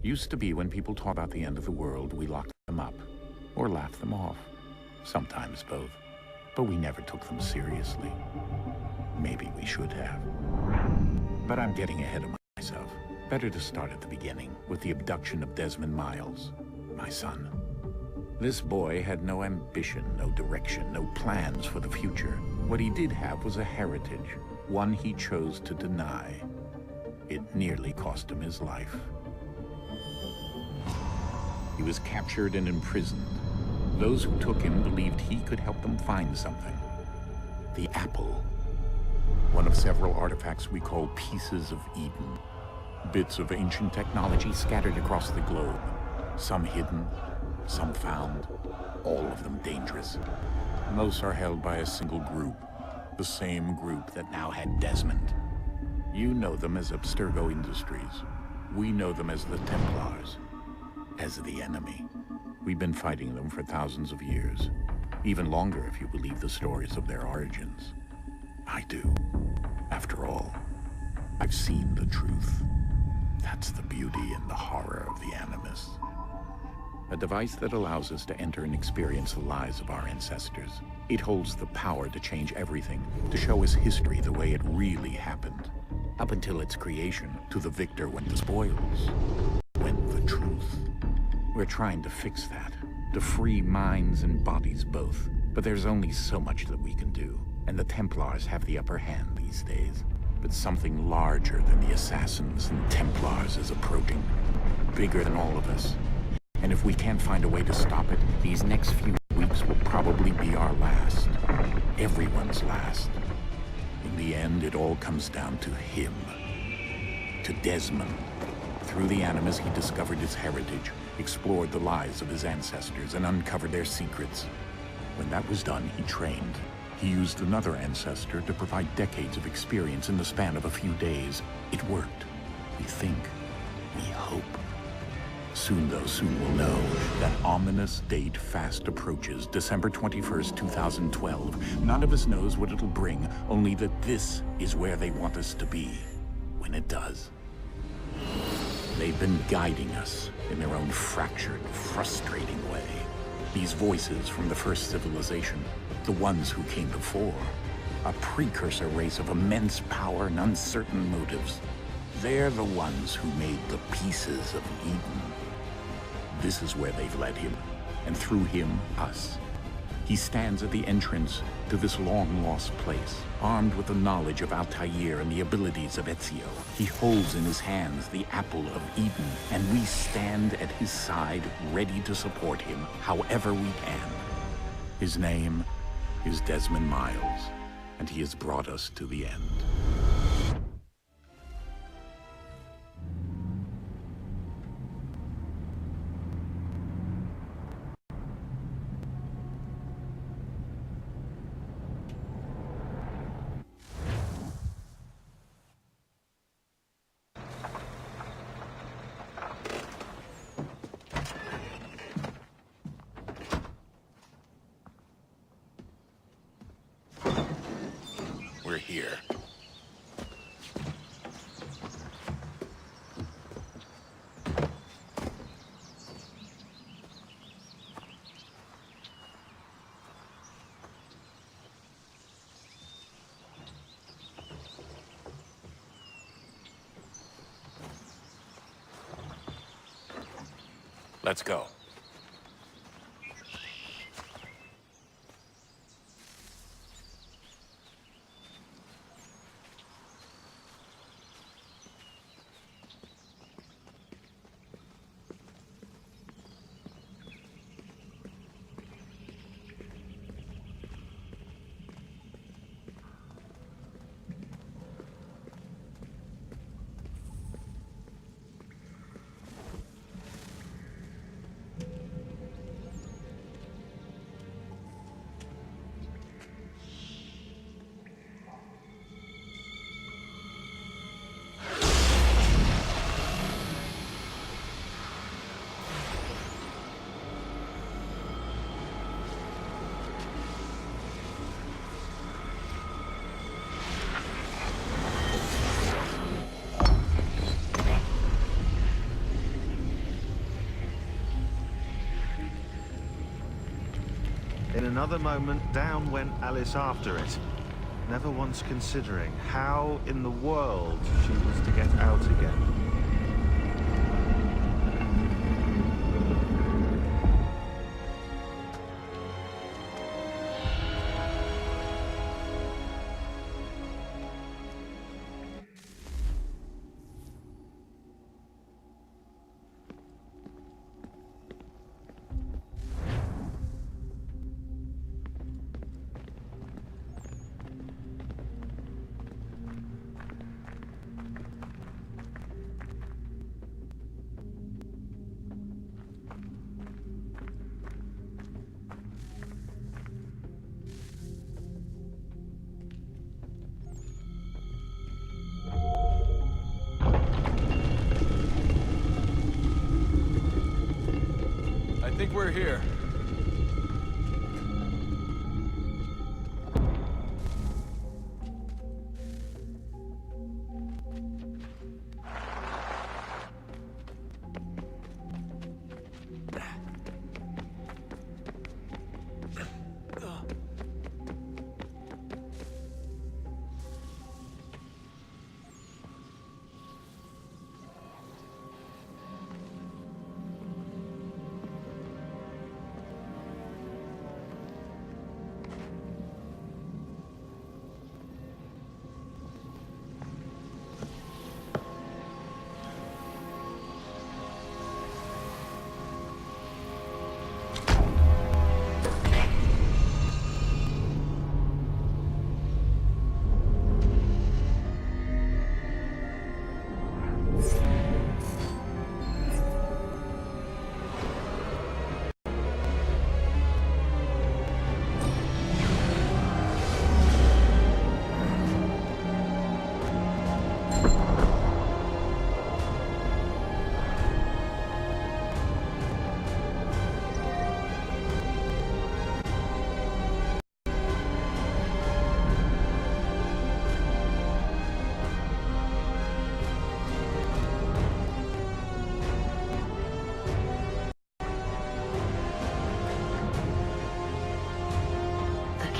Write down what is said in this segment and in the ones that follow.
Used to be when people talk about the end of the world, we locked them up or laughed them off. Sometimes both. But we never took them seriously. Maybe we should have. But I'm getting ahead of myself. Better to start at the beginning, with the abduction of Desmond Miles, my son. This boy had no ambition, no direction, no plans for the future. What he did have was a heritage, one he chose to deny. It nearly cost him his life. He was captured and imprisoned. Those who took him believed he could help them find something. The apple. One of several artifacts we call pieces of Eden. Bits of ancient technology scattered across the globe. Some hidden, some found, all of them dangerous. Most are held by a single group. The same group that now had Desmond. You know them as Abstergo Industries. We know them as the Templars. As the enemy. We've been fighting them for thousands of years. Even longer if you believe the stories of their origins. I do. After all, I've seen the truth. That's the beauty and the horror of the Animus. A device that allows us to enter and experience the lives of our ancestors. It holds the power to change everything, to show us history the way it really happened. Up until its creation, to the victor went the spoils, went the truth. We're trying to fix that, to free minds and bodies both. But there's only so much that we can do, and the Templars have the upper hand these days. But something larger than the Assassins and Templars is approaching, bigger than all of us. And if we can't find a way to stop it, these next few weeks will probably be our last. Everyone's last. In the end, it all comes down to him. To Desmond. Through the Animus, he discovered his heritage, explored the lives of his ancestors, and uncovered their secrets. When that was done, he trained. He used another ancestor to provide decades of experience in the span of a few days. It worked. We think. We hope. Soon, though, soon we'll know. That ominous date fast approaches, December 21st, 2012. None of us knows what it'll bring, only that this is where they want us to be, when it does. They've been guiding us in their own fractured, frustrating way. These voices from the first civilization, the ones who came before, a precursor race of immense power and uncertain motives. They're the ones who made the pieces of Eden. This is where they've led him, and through him, us. He stands at the entrance to this long-lost place, armed with the knowledge of Altair and the abilities of Ezio. He holds in his hands the apple of Eden, and we stand at his side, ready to support him however we can. His name is Desmond Miles, and he has brought us to the end. We're here. Let's go. another moment, down went Alice after it, never once considering how in the world she was to get out again. I think we're here.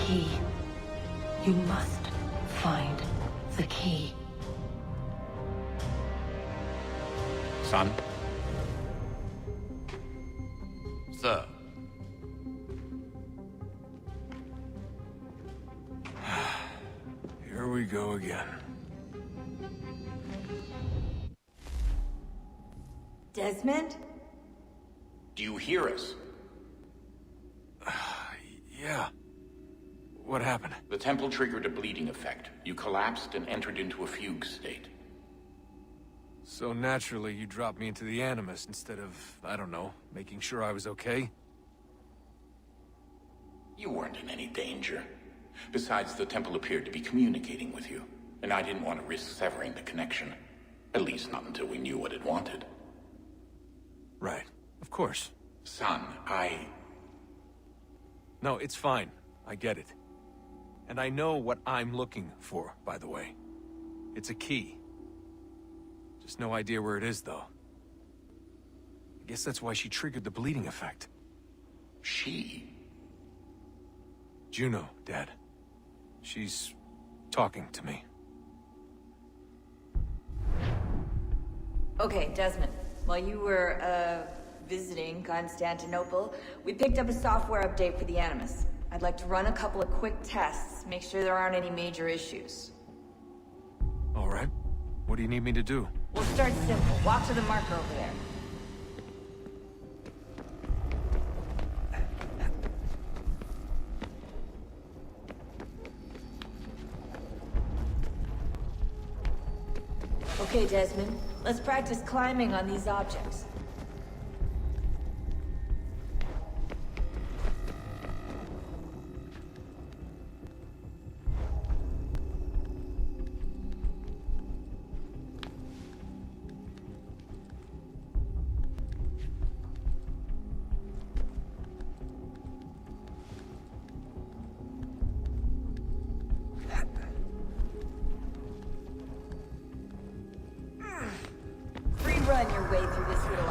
Key. You must find the key. Son? Sir. Here we go again. Desmond? Do you hear us? Yeah. What happened? The temple triggered a bleeding effect. You collapsed and entered into a fugue state. So naturally, you dropped me into the Animus instead of, I don't know, making sure I was okay? You weren't in any danger. Besides, the temple appeared to be communicating with you, and I didn't want to risk severing the connection. At least not until we knew what it wanted. Right. Of course. Son, No, it's fine. I get it. And I know what I'm looking for, by the way. It's a key. Just no idea where it is, though. I guess that's why she triggered the bleeding effect. She? Juno, Dad. She's talking to me. Okay, Desmond. While you were, visiting Constantinople, we picked up a software update for the Animus. I'd like to run a couple of quick tests, make sure there aren't any major issues. All right. What do you need me to do? We'll start simple. Walk to the marker over there. Okay, Desmond. Let's practice climbing on these objects. Run your way through this little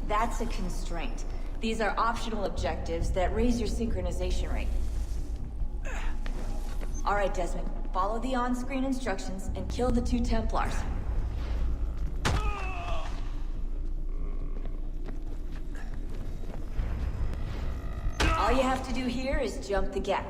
That's a constraint. These are optional objectives that raise your synchronization rate. Alright, Desmond. Follow the on-screen instructions and kill the 2 Templars. All you have to do here is jump the gap.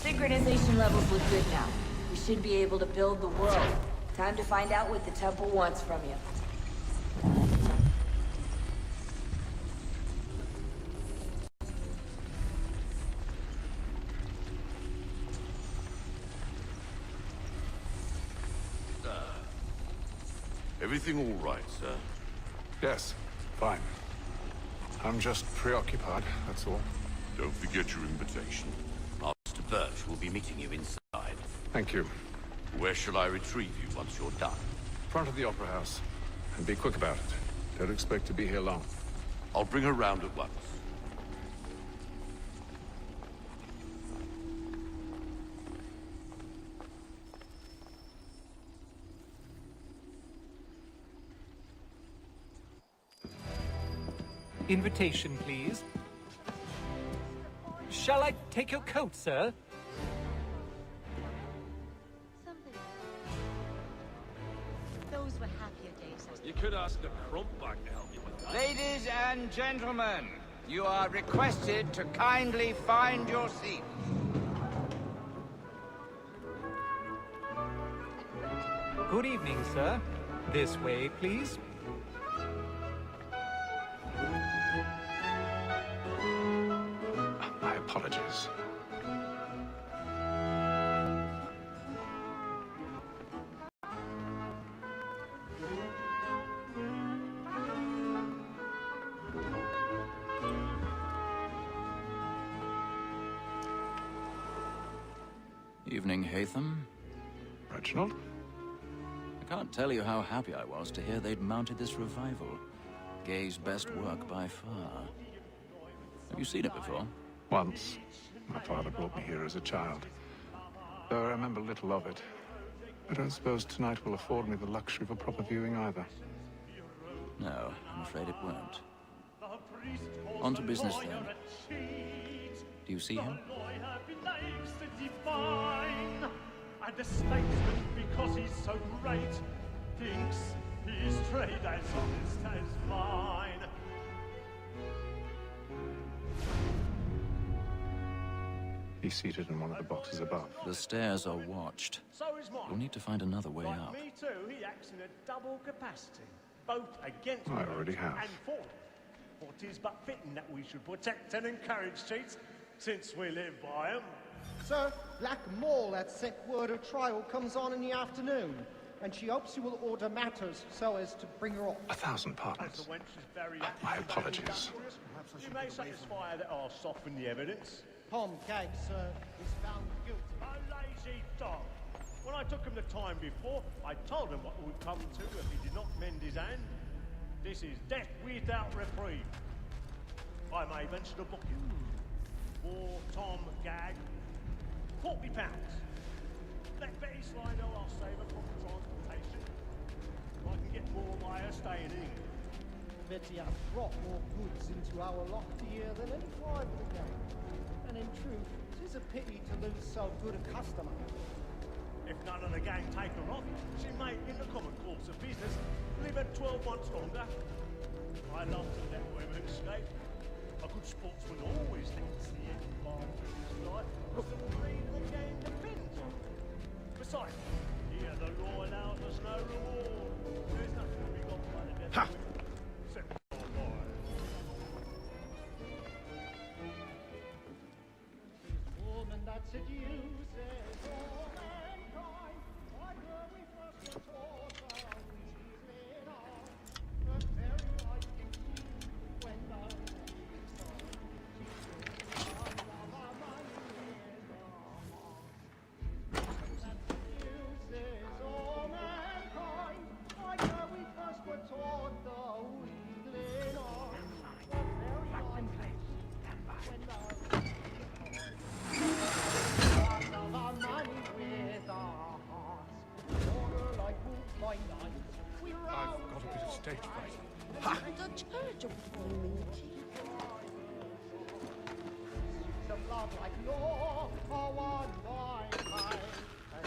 Synchronization levels look good now. We should be able to build the world. Time to find out what the temple wants from you. Everything all right, sir? Yes, fine. I'm just preoccupied, that's all. Don't forget your invitation. Master Birch will be meeting you inside. Thank you. Where shall I retrieve you once you're done? Front of the Opera House. And be quick about it. Don't expect to be here long. I'll bring her round at once. Invitation, please. Shall I take your coat, sir? Those were happier days. You could ask the Crumpback to help you with that. Ladies and gentlemen, you are requested to kindly find your seat. Good evening, sir. This way, please. My apologies. Evening, Haytham. Reginald? I can't tell you how happy I was to hear they'd mounted this revival. Gay's best work by far. Have you seen it before? Once. My father brought me here as a child. Though I remember little of it. I don't suppose tonight will afford me the luxury of a proper viewing either. No, I'm afraid it won't. On to business then. Do you see him? And the statesman, because he's so great, thinks his trade as honest as mine. He's seated in one of the boxes above. The stairs are watched. So is mine. We'll need to find another way Like up. me too, he acts in a double capacity, both against I me already have. and for me. For 'tis but fitting that we should protect and encourage cheats, since we live by 'em. Sir, Black Mall had sent word her trial comes on in the afternoon, and she hopes you will order matters so as to bring her off. 1,000 As pardons. the wench is very My apologies. You may satisfy her that I'll soften the evidence. Tom Gag, sir, is found guilty. A lazy dog. When I took him the time before, I told him what would come to if he did not mend his hand. This is death without reprieve. I may venture to book him. For Tom Gag, £40. Let Betty slide her, I'll save her from transportation. I can get more by her staying in England. Betty has brought more goods into our locked year than any private gang. And in truth, 'tis a pity to lose so good a customer. If none of the gang take her off, she may, in the common course of business, live her 12 months longer. I love to let women escape. A good sportsman always lets the end advantage of his life, because the breed of the game depends on it. Besides, here the law allows us no reward. There's nothing to be got by the death of women, except your lives. This woman that seduces all mankind, like her we first saw her, she's lit stage fright. Ha! Of love like law, are one by time,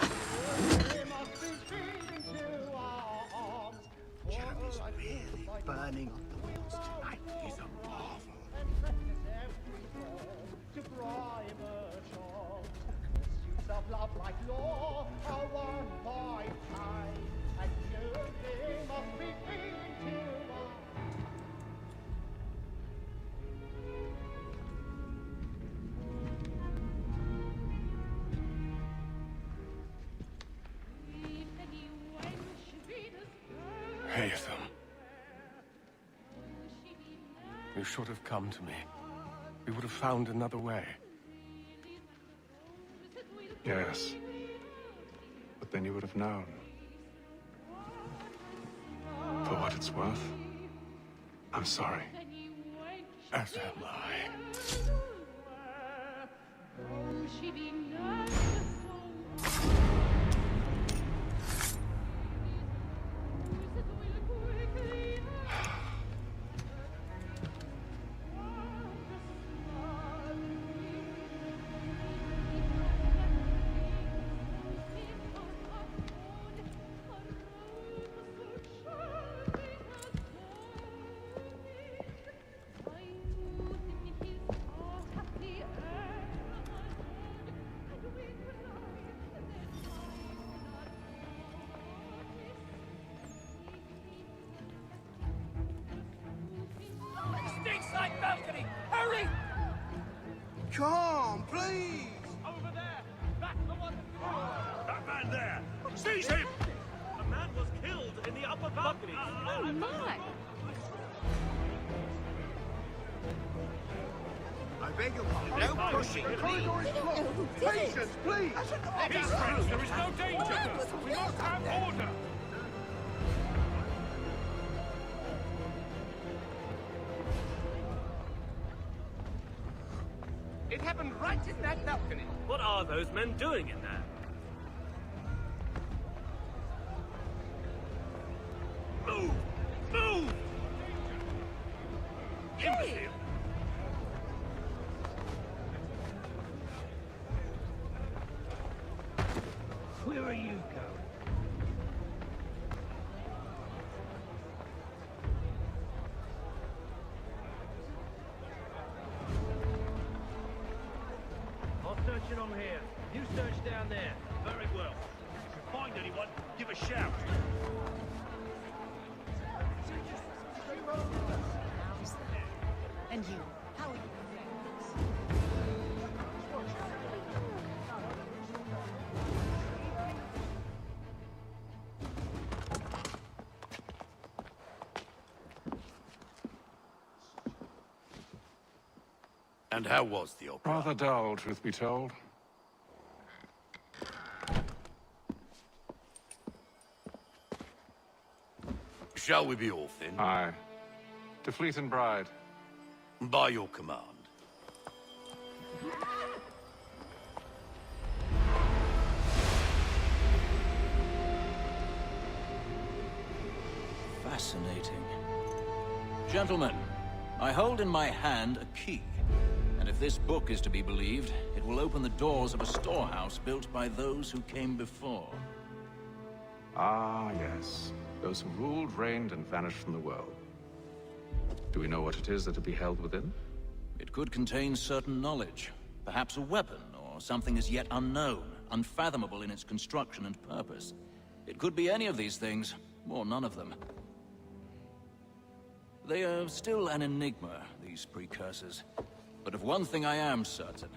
and we must be speeding to our arms. Jeremy's really burning on the wheels tonight. He's a marvel. And practice every form to bribe a charm. Pursuits of love like law are one by time, and we must be speeding to our arms. Haytham. You should have come to me. We would have found another way. Yes. But then you would have known. For what it's worth, I'm sorry. As am I. Stateside balcony! Hurry! Come, please! Over there! That's the one! That man there! Seize him! A man was killed in the upper balcony. Oh, my! I beg your pardon. No pushing, please! Patience, please! Peace, friends, there is no danger! We must have order! It happened right in that balcony. What are those men doing in there? Move! Move! Hey! Where are you going? I'll search it on here. You search down there. Very well. If you find anyone, give a shout. And you, how are you? And how was the opera? Rather dull, truth be told. Shall we be off then? Aye. To Fleet and Bride. By your command. Fascinating. Gentlemen, I hold in my hand a key. And if this book is to be believed, it will open the doors of a storehouse built by those who came before. Ah, yes. Those who ruled, reigned, and vanished from the world. Do we know what it is that will be held within? It could contain certain knowledge. Perhaps a weapon, or something as yet unknown, unfathomable in its construction and purpose. It could be any of these things, or none of them. They are still an enigma, these precursors. But of one thing I am certain.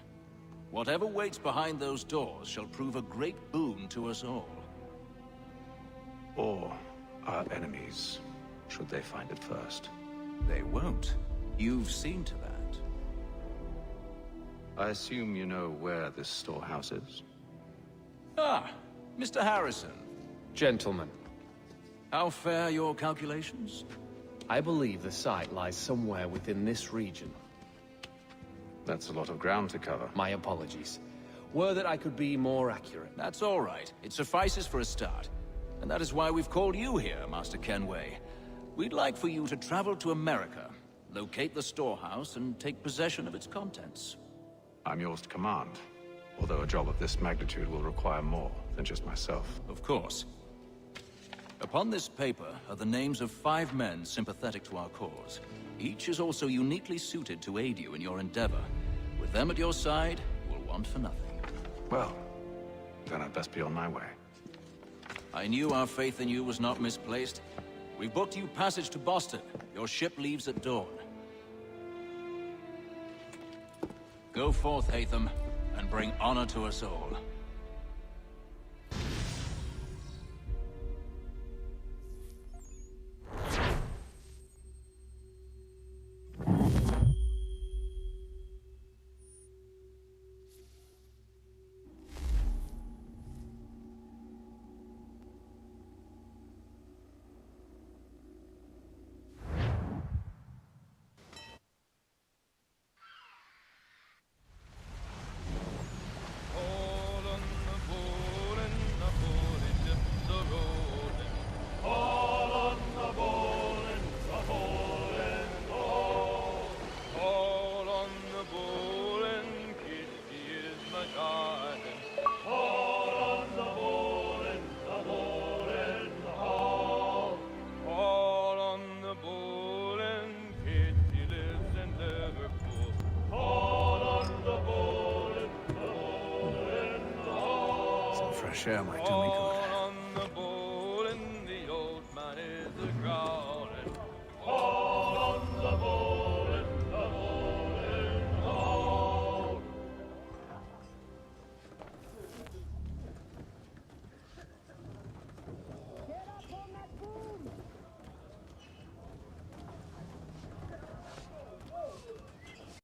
Whatever waits behind those doors shall prove a great boon to us all. Or our enemies, should they find it first. They won't. You've seen to that. I assume you know where this storehouse is? Ah, Mr. Harrison. Gentlemen. How fare your calculations? I believe the site lies somewhere within this region. That's a lot of ground to cover. My apologies. Were that I could be more accurate. That's all right. It suffices for a start. And that is why we've called you here, Master Kenway. We'd like for you to travel to America, locate the storehouse, and take possession of its contents. I'm yours to command, although a job of this magnitude will require more than just myself. Of course. Upon this paper are the names of 5 men sympathetic to our cause. Each is also uniquely suited to aid you in your endeavor. With them at your side, you will want for nothing. Well, then I'd best be on my way. I knew our faith in you was not misplaced. We've booked you passage to Boston. Your ship leaves at dawn. Go forth, Haytham, and bring honor to us all. Fresh air, my tummy good.